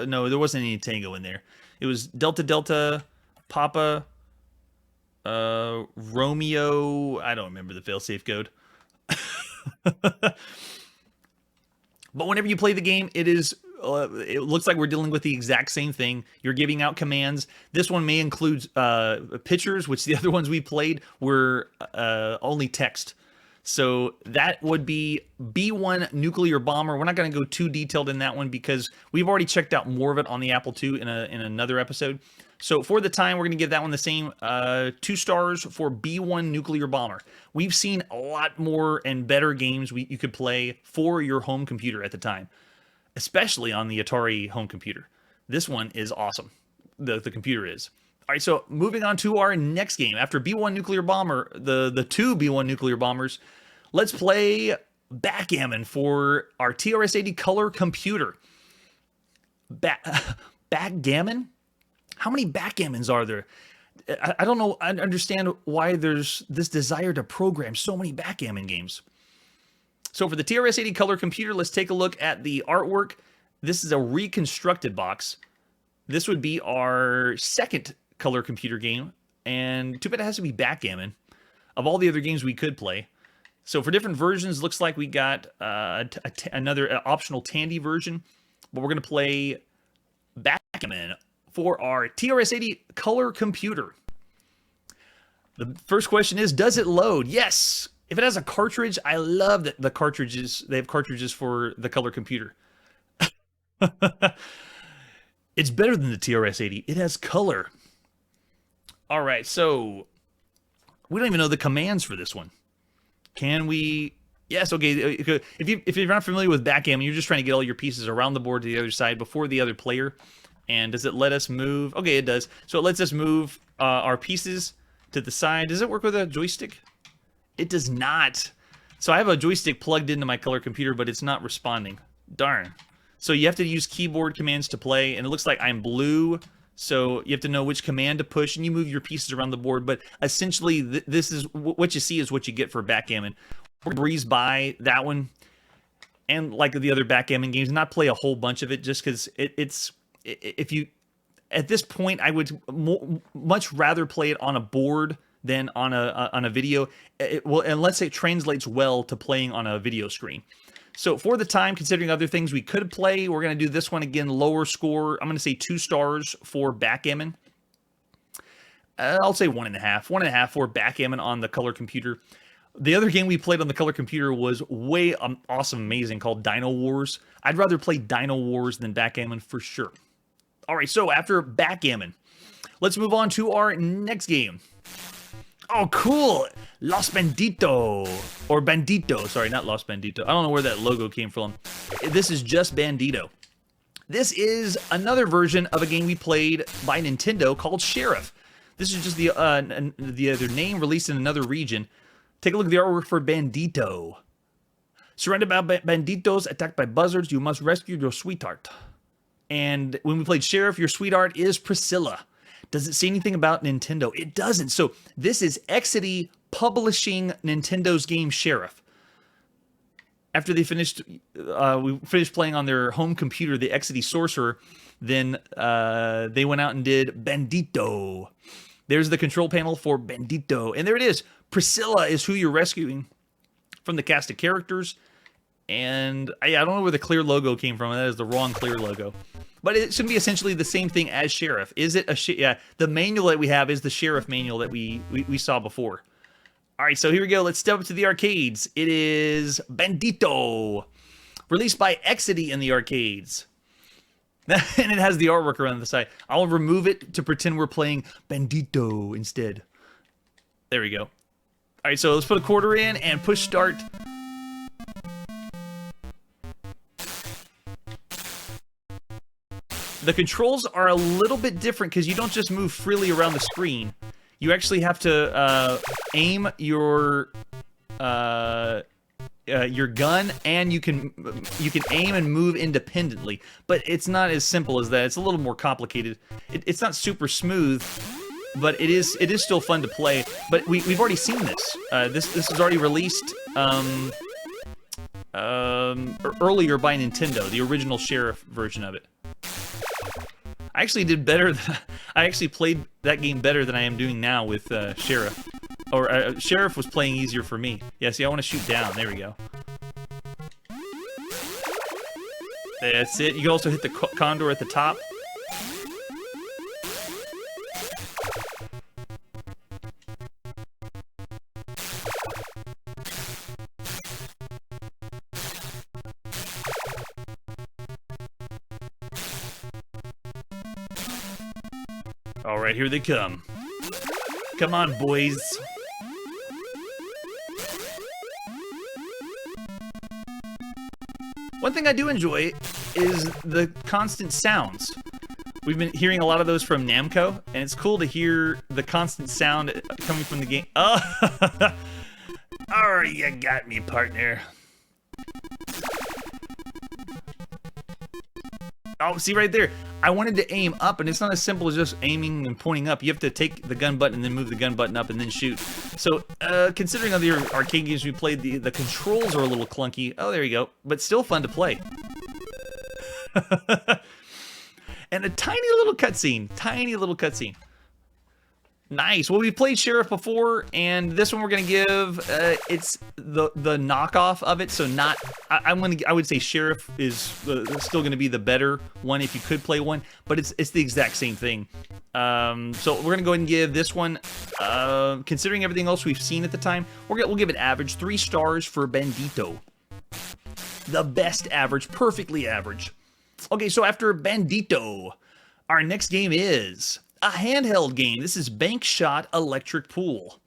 No, there wasn't any Tango in there. It was Delta Delta Papa Romeo. I don't remember the failsafe code. But whenever you play the game, it looks like we're dealing with the exact same thing. You're giving out commands. This one may include pictures, which the other ones we played were only text. So that would be B-1 Nuclear Bomber. We're not going to go too detailed in that one because we've already checked out more of it on the Apple II in another episode. So for the time, we're going to give that one the same 2 stars for B-1 Nuclear Bomber. We've seen a lot more and better games you could play for your home computer at the time, especially on the Atari home computer. This one is awesome. The computer is. All right, so moving on to our next game. After B-1 Nuclear Bomber, the two B-1 Nuclear Bombers, let's play Backgammon for our TRS-80 color computer. Backgammon? How many backgammons are there? I don't know. I understand why there's this desire to program so many backgammon games. So for the TRS-80 color computer, let's take a look at the artwork. This is a reconstructed box. This would be our second color computer game, and too bad it has to be Backgammon of all the other games we could play. So for different versions, looks like we got another optional Tandy version, but we're going to play Backgammon for our TRS-80 color computer. The first question is, does it load? Yes! If it has a cartridge, I love that the cartridges, they have cartridges for the color computer. It's better than the TRS-80. It has color. All right, so we don't even know the commands for this one. Can we? Yes, okay. If you're not familiar with Backgammon, you're just trying to get all your pieces around the board to the other side before the other player. And does it let us move? Okay, it does. So it lets us move our pieces to the side. Does it work with a joystick? It does not. So I have a joystick plugged into my color computer, but it's not responding. Darn. So you have to use keyboard commands to play, and it looks like I'm blue. So you have to know which command to push, and you move your pieces around the board. But essentially, this is what you see is what you get for Backgammon. We're gonna breeze by that one, and like the other Backgammon games, not play a whole bunch of it, just because if you at this point, I would much rather play it on a board than on a video. Unless it translates well to playing on a video screen. So for the time, considering other things we could play, we're going to do this one again, lower score. I'm going to say 2 stars for Backgammon. I'll say 1.5. 1.5 for Backgammon on the color computer. The other game we played on the color computer was way awesome, amazing, called Dino Wars. I'd rather play Dino Wars than Backgammon for sure. All right, so after Backgammon, let's move on to our next game. Oh, cool! Los Bandito. Or Bandido. Sorry, not Los Bandito. I don't know where that logo came from. This is just Bandido. This is another version of a game we played by Nintendo called Sheriff. This is just the other name released in another region. Take a look at the artwork for Bandido. Surrounded by banditos attacked by buzzards, you must rescue your sweetheart. And when we played Sheriff, your sweetheart is Priscilla. Does it say anything about Nintendo? It doesn't. So this is Exidy publishing Nintendo's game Sheriff. After they finished, we finished playing on their home computer, the Exidy Sorcerer, then they went out and did Bandido. There's the control panel for Bandido. And there it is. Priscilla is who you're rescuing from the cast of characters. And I don't know where the clear logo came from. That is the wrong clear logo. But it should be essentially the same thing as Sheriff. Is it a yeah? The manual that we have is the Sheriff manual that we saw before. All right, so here we go. Let's step up to the arcades. It is Bandido, released by Exidy in the arcades. And it has the artwork around the side. I'll remove it to pretend we're playing Bandido instead. There we go. All right, so let's put a quarter in and push start. The controls are a little bit different because you don't just move freely around the screen. You actually have to aim your gun, and you can aim and move independently. But it's not as simple as that. It's a little more complicated. It's not super smooth, but it is still fun to play. But we've already seen this. This was already released earlier by Nintendo, the original Sheriff version of it. I actually did better. I actually played that game better than I am doing now with Sheriff. Or Sheriff was playing easier for me. Yeah, see, I want to shoot down. There we go. That's it. You can also hit the condor at the top. All right, here they come. Come on, boys. One thing I do enjoy is the constant sounds. We've been hearing a lot of those from Namco, and it's cool to hear the constant sound coming from the game. Oh, oh, you got me, partner. Oh, see right there. I wanted to aim up, and it's not as simple as just aiming and pointing up. You have to take the gun button and then move the gun button up and then shoot. So, considering other arcade games we played, the controls are a little clunky. Oh, there you go. But still fun to play. And a tiny little cutscene. Tiny little cutscene. Nice. Well, we played Sheriff before, and this one we're gonna give. It's the knockoff of it, so not. I would say Sheriff is still gonna be the better one if you could play one, but it's the exact same thing. So we're gonna go ahead and give this one. Considering everything else we've seen at the time, we'll give it average. 3 stars for Bandido. The best average, perfectly average. Okay, so after Bandido, our next game is a handheld game. This is Bank Shot Electric Pool.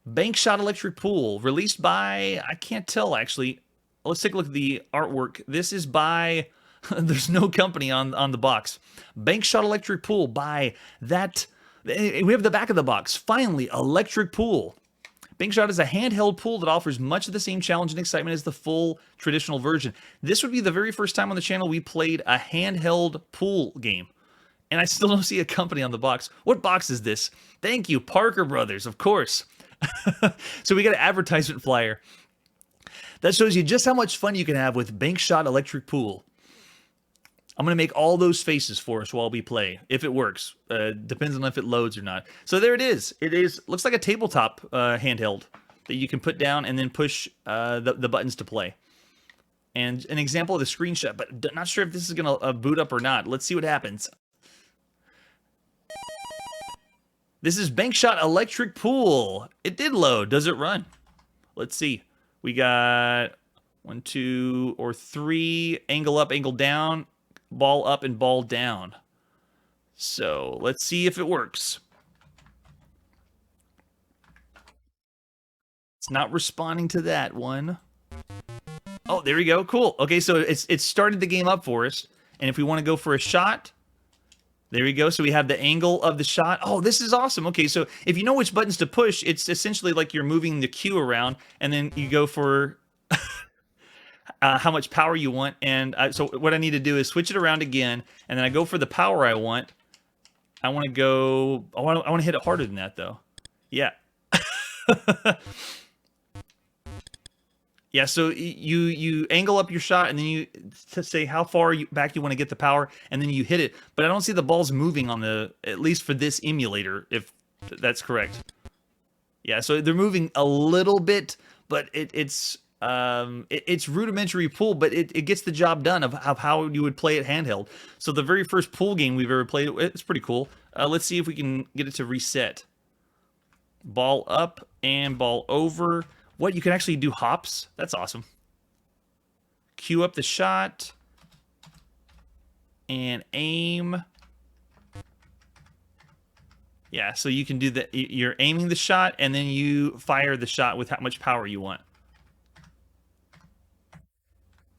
Bank Shot Electric Pool, released by, I can't tell actually. Let's take a look at the artwork. This is by, there's no company on the box. Bank Shot Electric Pool by that, we have the back of the box. Finally, Electric Pool. Bank Shot is a handheld pool that offers much of the same challenge and excitement as the full traditional version. This would be the very first time on the channel we played a handheld pool game. And I still don't see a company on the box. What box is this? Thank you, Parker Brothers, of course. So we got an advertisement flyer. That shows you just how much fun you can have with Bank Shot Electric Pool. I'm going to make all those faces for us while we play, if it works. Depends on if it loads or not. So there it is. Looks like a tabletop handheld that you can put down and then push the buttons to play. And an example of the screenshot, but not sure if this is going to boot up or not. Let's see what happens. This is Bank Shot Electric Pool. It did load. Does it run? Let's see. We got 1, 2, or 3. Angle up, angle down. Ball up and ball down. So let's see if it works. It's not responding to that one. Oh, there we go. Cool. Okay, so it started the game up for us. And if we want to go for a shot, there we go. So we have the angle of the shot. Oh, this is awesome. Okay, so if you know which buttons to push, it's essentially like you're moving the cue around, and then you go for how much power you want. And so what I need to do is switch it around again, and then I go for the power I want. I want to go. I want to hit it harder than that, though. Yeah. Yeah, so you angle up your shot, and then you say how far back you want to get the power, and then you hit it. But I don't see the balls moving on at least for this emulator, if that's correct. Yeah, so they're moving a little bit, but it's rudimentary pool, but it gets the job done of how you would play it handheld. So the very first pool game we've ever played, it's pretty cool. Let's see if we can get it to reset. Ball up and ball over. What, you can actually do hops? That's awesome. Cue up the shot. And aim. Yeah, so you can do that. You're aiming the shot, and then you fire the shot with how much power you want.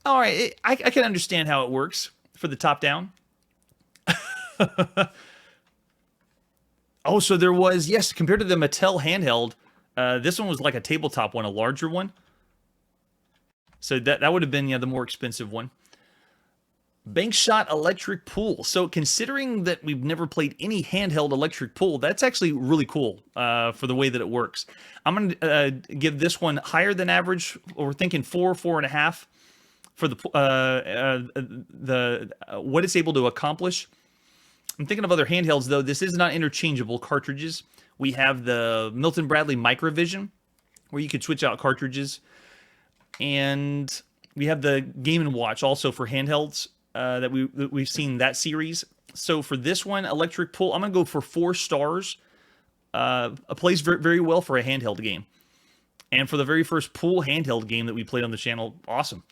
All right, I can understand how it works for the top-down. Oh, so there was, yes, compared to the Mattel handheld, this one was like a tabletop one, a larger one. So that would have been, yeah, the more expensive one. Bank Shot Electric Pool. So considering that we've never played any handheld electric pool, that's actually really cool for the way that it works. I'm going to give this one higher than average. We're thinking 4, 4.5 for the what it's able to accomplish. I'm thinking of other handhelds, though. This is not interchangeable cartridges. We have the Milton Bradley Microvision, where you could switch out cartridges. And we have the Game & Watch also for handhelds that we've seen that series. So for this one, Electric Pool, I'm going to go for 4 stars. It plays very, very well for a handheld game. And for the very first pool handheld game that we played on the channel, awesome.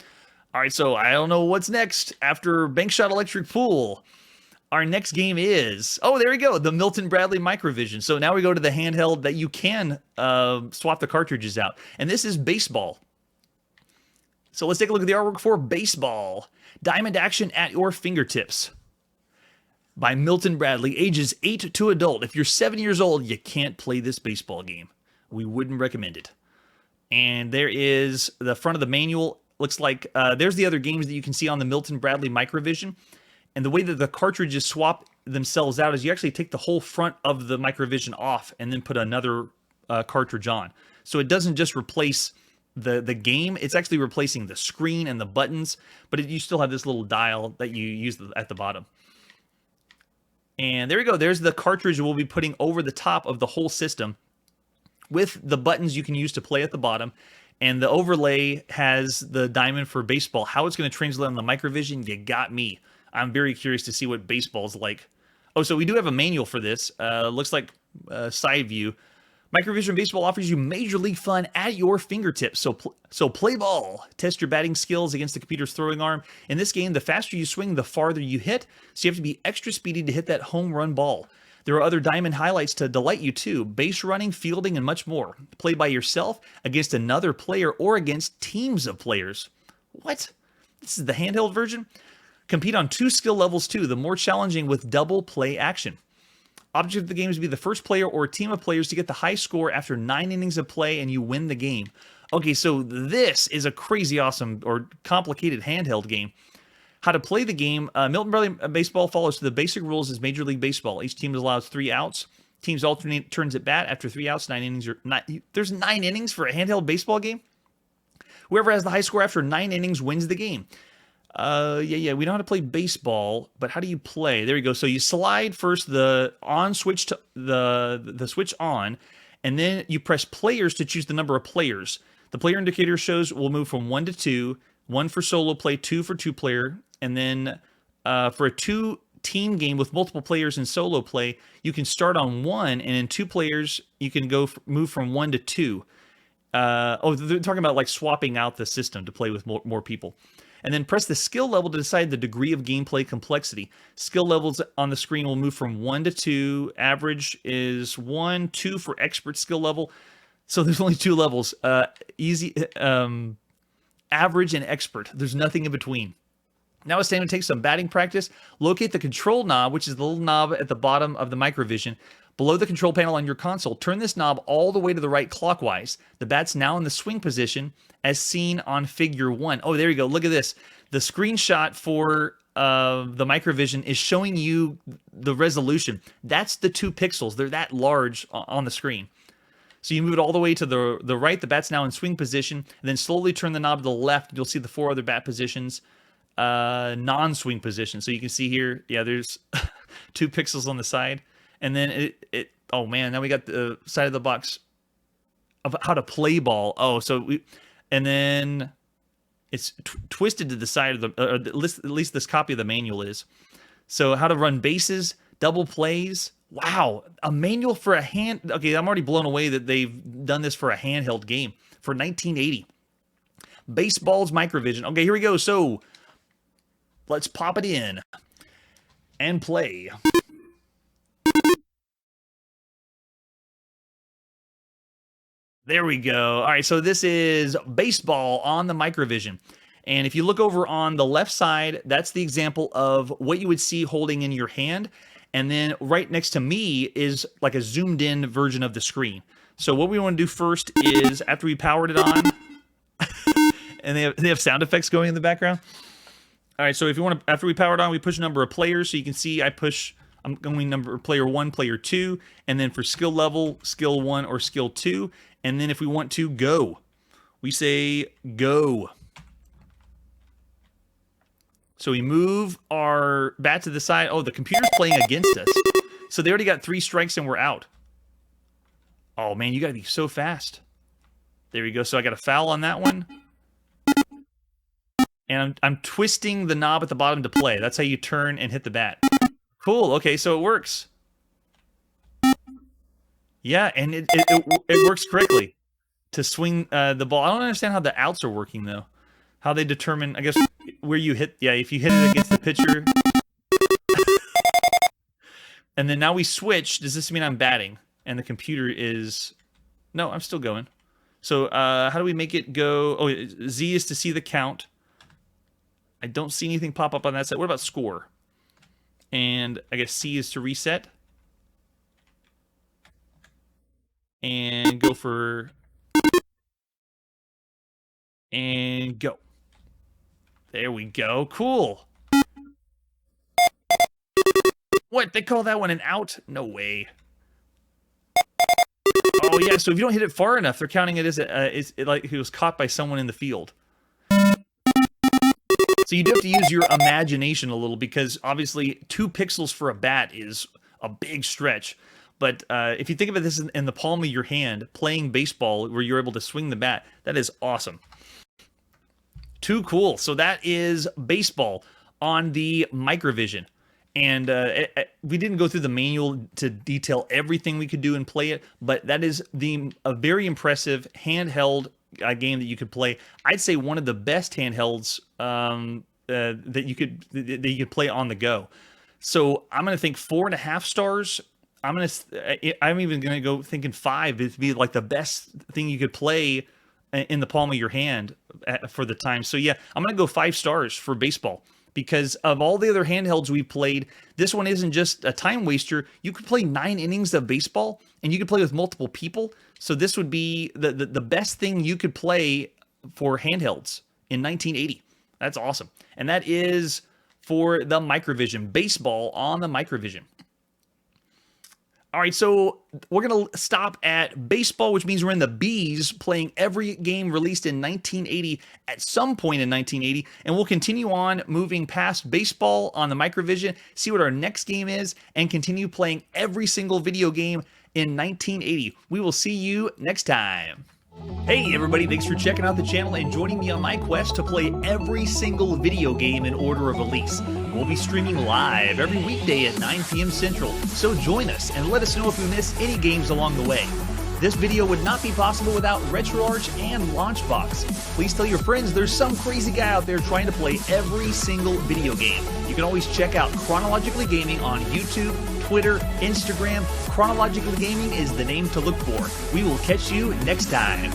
All right, so I don't know what's next after Bank Shot Electric Pool. Our next game is, oh, there we go, the Milton Bradley Microvision. So now we go to the handheld that you can swap the cartridges out. And this is baseball. So let's take a look at the artwork for baseball. Diamond action at your fingertips. by Milton Bradley, ages 8 to adult. If you're 7 years old, you can't play this baseball game. We wouldn't recommend it. And there is the front of the manual. Looks like there's the other games that you can see on the Milton Bradley Microvision. And the way that the cartridges swap themselves out is you actually take the whole front of the Microvision off and then put another cartridge on. So it doesn't just replace the game, it's actually replacing the screen and the buttons, but you still have this little dial that you use at the bottom. And there we go. There's the cartridge we'll be putting over the top of the whole system with the buttons you can use to play at the bottom. And the overlay has the diamond for baseball. How it's going to translate on the Microvision, you got me. I'm very curious to see what baseball's like. Oh, so we do have a manual for this. Looks like side view. Microvision Baseball offers you Major League fun at your fingertips. So play ball. Test your batting skills against the computer's throwing arm. In this game, the faster you swing, the farther you hit. So you have to be extra speedy to hit that home run ball. There are other diamond highlights to delight you too. Base running, fielding, and much more. Play by yourself, against another player, or against teams of players. What? This is the handheld version? Compete on 2 skill levels too, the more challenging with double play action. Object of the game is to be the first player or a team of players to get the high score after 9 innings of play and you win the game. Okay, so this is a crazy awesome or complicated handheld game. How to play the game. Milton Bradley Baseball follows the basic rules as Major League Baseball. Each team allows 3 outs. Teams alternate turns at bat after 3 outs, 9 innings. There's 9 innings for a handheld baseball game? Whoever has the high score after 9 innings wins the game. Yeah, we know how to play baseball, but how do you play? There you go. So you slide first the on switch to the switch on, and then you press players to choose the number of players. The player indicator shows will move from 1 to 2, 1 for solo play, 2 for 2-player, and then for a 2-team game with multiple players in solo play, you can start on 1, and in 2 players, you can move from 1 to 2. They're talking about like swapping out the system to play with more people. And then press the skill level to decide the degree of gameplay complexity. Skill levels on the screen will move from 1 to 2. Average is 1, 2 for expert skill level. So there's only 2 levels. Easy, average, and expert. There's nothing in between. Now it's time to take some batting practice. Locate the control knob, which is the little knob at the bottom of the Microvision. Below the control panel on your console, turn this knob all the way to the right clockwise. The bat's now in the swing position as seen on figure 1. Oh, there you go. Look at this. The screenshot for the Microvision is showing you the resolution. That's the 2 pixels. They're that large on the screen. So you move it all the way to the right. The bat's now in swing position. And then slowly turn the knob to the left. You'll see the 4 other bat positions. Non-swing position. So you can see here, yeah, there's 2 pixels on the side. And then oh man, now we got the side of the box of how to play ball. Oh, and then it's twisted to the side of the, at least this copy of the manual is. So how to run bases, double plays. Wow, a manual for a hand. Okay, I'm already blown away that they've done this for a handheld game for 1980. Baseball's Microvision. Okay, here we go. So let's pop it in and play. There we go. All right, so this is baseball on the Microvision. And if you look over on the left side, that's the example of what you would see holding in your hand. And then right next to me is like a zoomed in version of the screen. So what we want to do first is, after we powered it on, and they have sound effects going in the background. All right, so if you want to, after we power it on, we push a number of players. So you can see I'm going number player 1, player 2, and then for skill level, skill 1 or skill 2. And then if we want to go, we say go. So we move our bat to the side. Oh, the computer's playing against us. So they already got 3 strikes and we're out. Oh man, you gotta be so fast. There we go. So I got a foul on that one. And I'm twisting the knob at the bottom to play. That's how you turn and hit the bat. Cool. Okay, so it works. Yeah, and it works correctly to swing the ball. I don't understand how the outs are working, though. How they determine, I guess, where you hit. Yeah, if you hit it against the pitcher. And then now we switch. Does this mean I'm batting? And the computer is... No, I'm still going. So how do we make it go? Oh, Z is to see the count. I don't see anything pop up on that side. What about score? And I guess C is to reset. And go for... And go. There we go. Cool. What? They call that one an out? No way. Oh, yeah. So if you don't hit it far enough, they're counting it as like he was caught by someone in the field. So you do have to use your imagination a little, because obviously 2 pixels for a bat is a big stretch. But if you think of this in the palm of your hand, playing baseball where you're able to swing the bat, that is awesome. Too cool. So that is baseball on the Microvision. And we didn't go through the manual to detail everything we could do and play it, but that is a very impressive handheld game that you could play. I'd say one of the best handhelds that you could play on the go. So I'm gonna think 4.5 stars. I'm even gonna go thinking 5. It'd be like the best thing you could play in the palm of your hand for the time. So yeah, I'm gonna go 5 stars for baseball. Because of all the other handhelds we've played, this one isn't just a time waster. You could play 9 innings of baseball, and you could play with multiple people. So this would be the best thing you could play for handhelds in 1980. That's awesome. And that is for the Microvision. Baseball on the Microvision. All right, so we're going to stop at baseball, which means we're in the B's, playing every game released in 1980 at some point in 1980, and we'll continue on moving past baseball on the Microvision, see what our next game is, and continue playing every single video game in 1980. We will see you next time. Hey everybody, thanks for checking out the channel and joining me on my quest to play every single video game in order of release. We'll be streaming live every weekday at 9 p.m. Central, so join us and let us know if we miss any games along the way. This video would not be possible without RetroArch and Launchbox. Please tell your friends there's some crazy guy out there trying to play every single video game. You can always check out Chronologically Gaming on YouTube, Twitter, Instagram. Chronologically Gaming is the name to look for. We will catch you next time.